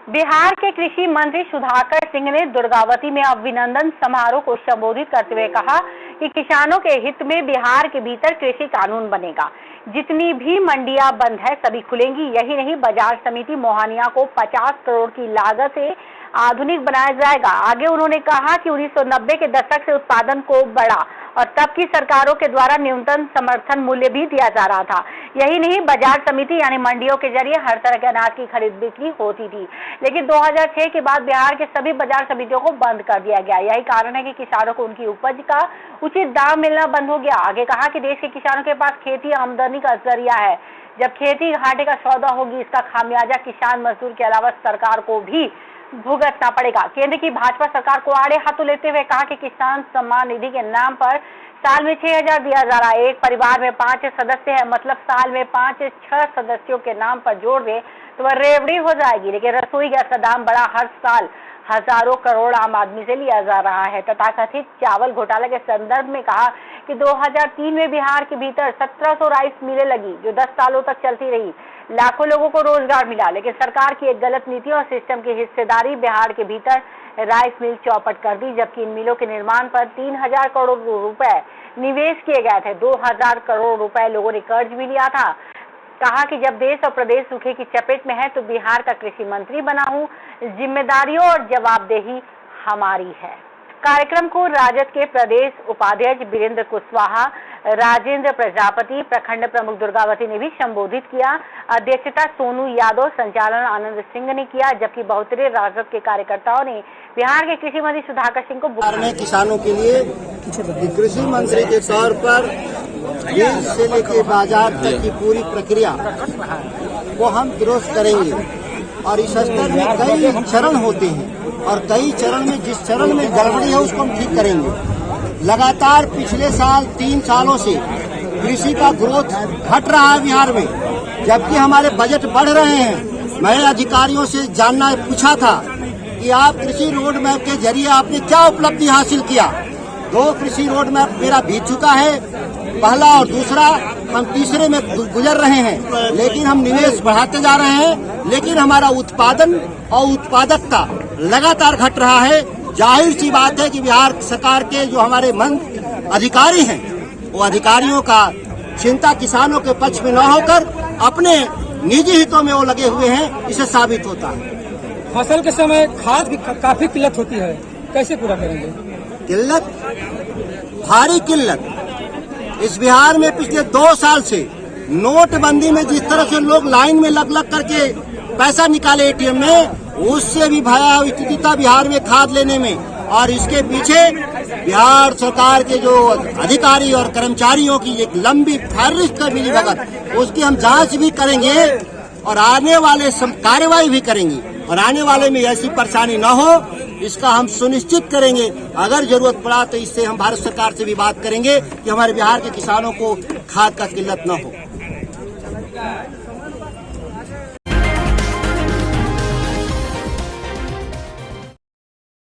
बिहार के कृषि मंत्री सुधाकर सिंह ने दुर्गावती में अभिनंदन समारोह को संबोधित करते हुए कहा कि किसानों के हित में बिहार के भीतर कृषि कानून बनेगा। जितनी भी मंडियां बंद है सभी खुलेंगी। यही नहीं, बाजार समिति मोहानिया को 50 करोड़ की लागत से आधुनिक बनाया जाएगा। आगे उन्होंने कहा कि 1990 के दशक से उत्पादन को बढ़ा और तब की सरकारों के द्वारा न्यूनतम समर्थन मूल्य भी दिया जा रहा था। यही नहीं, बाजार समिति यानी मंडियों के जरिए हर तरह के अनाज की खरीद बिक्री होती थी। लेकिन 2006 के बाद बिहार के सभी बाजार समितियों को बंद कर दिया गया। यही कारण है कि किसानों को उनकी उपज का उचित दाम मिलना बंद हो गया। आगे कहा कि देश के किसानों के पास खेती आमदनी का जरिया है। जब खेती घाटे का सौदा होगी, इसका खामियाजा किसान मजदूर के अलावा सरकार को भी भुगतना पड़ेगा। केंद्र की भाजपा सरकार को आड़े हाथों लेते हुए कहा कि किसान सम्मान निधि के नाम पर साल में 6,000 दिया जा रहा है। एक परिवार में 5 सदस्य है, मतलब साल में 5-6 सदस्यों के नाम पर जोड़ दे तो वह रेवड़ी हो जाएगी। लेकिन रसोई गैस का दाम बढ़ा, हर साल हजारों करोड़ आम आदमी से लिया जा रहा है। तथाकथित चावल घोटाला के संदर्भ में कहा कि 2003 में बिहार के भीतर 1700 राइस मिलें लगी, जो 10 सालों तक चलती रही। लाखों लोगों को रोजगार मिला। लेकिन सरकार की एक गलत नीति और सिस्टम की हिस्सेदारी बिहार के भीतर राइस मिल चौपट कर दी। जबकि इन मिलों के निर्माण पर 3000 करोड़ रुपए निवेश किए गए थे। 2000 करोड़ रुपए लोगों ने कर्ज भी लिया था। कहा कि जब देश और प्रदेश सूखे की चपेट में है तो बिहार का कृषि मंत्री बना हूं, जिम्मेदारियों और जवाबदेही हमारी है। कार्यक्रम को राजद के प्रदेश उपाध्यक्ष वीरेंद्र कुशवाहा, राजेंद्र प्रजापति, प्रखंड प्रमुख दुर्गावती ने भी संबोधित किया। अध्यक्षता सोनू यादव, संचालन आनंद सिंह ने किया। जबकि बहुतरे राजद के कार्यकर्ताओं ने बिहार के कृषि मंत्री सुधाकर सिंह को किसानों के लिए कृषि मंत्री के तौर पर बीज से लेकर बाजार तक की पूरी प्रक्रिया को हम दुरुस्त करेंगे। और इस स्तर में कई चरण होते हैं और कई चरण में जिस चरण में गड़बड़ी है उसको हम ठीक करेंगे। लगातार पिछले साल 3 सालों से कृषि का ग्रोथ घट रहा है बिहार में, जबकि हमारे बजट बढ़ रहे हैं। मैंने अधिकारियों से जानना पूछा था कि आप कृषि रोड मैप के जरिए आपने क्या उपलब्धि हासिल किया। 2 कृषि रोड मैप मेरा बीत चुका है, पहला और दूसरा, हम तीसरे में गुजर रहे हैं। लेकिन हम निवेश बढ़ाते जा रहे हैं, लेकिन हमारा उत्पादन और उत्पादकता लगातार घट रहा है। जाहिर सी बात है कि बिहार सरकार के जो हमारे मंत्री अधिकारी हैं, वो अधिकारियों का चिंता किसानों के पक्ष में न होकर अपने निजी हितों में वो लगे हुए हैं, इसे साबित होता है। फसल के समय खाद की काफी किल्लत होती है, कैसे पूरा करेंगे? किल्लत, भारी किल्लत इस बिहार में पिछले 2 साल से नोटबंदी में जिस तरह से लोग लाइन में लग करके पैसा निकाले एटीएम में, उससे भी भयावह स्थिति था बिहार में खाद लेने में। और इसके पीछे बिहार सरकार के जो अधिकारी और कर्मचारियों की एक लंबी फहरिस्त है मिलीभगत, उसकी हम जांच भी करेंगे और आने वाले कार्रवाई भी करेंगे। और आने वाले में ऐसी परेशानी न हो, इसका हम सुनिश्चित करेंगे। अगर जरूरत पड़ा तो इससे हम भारत सरकार से भी बात करेंगे कि हमारे बिहार के किसानों को खाद का किल्लत न हो।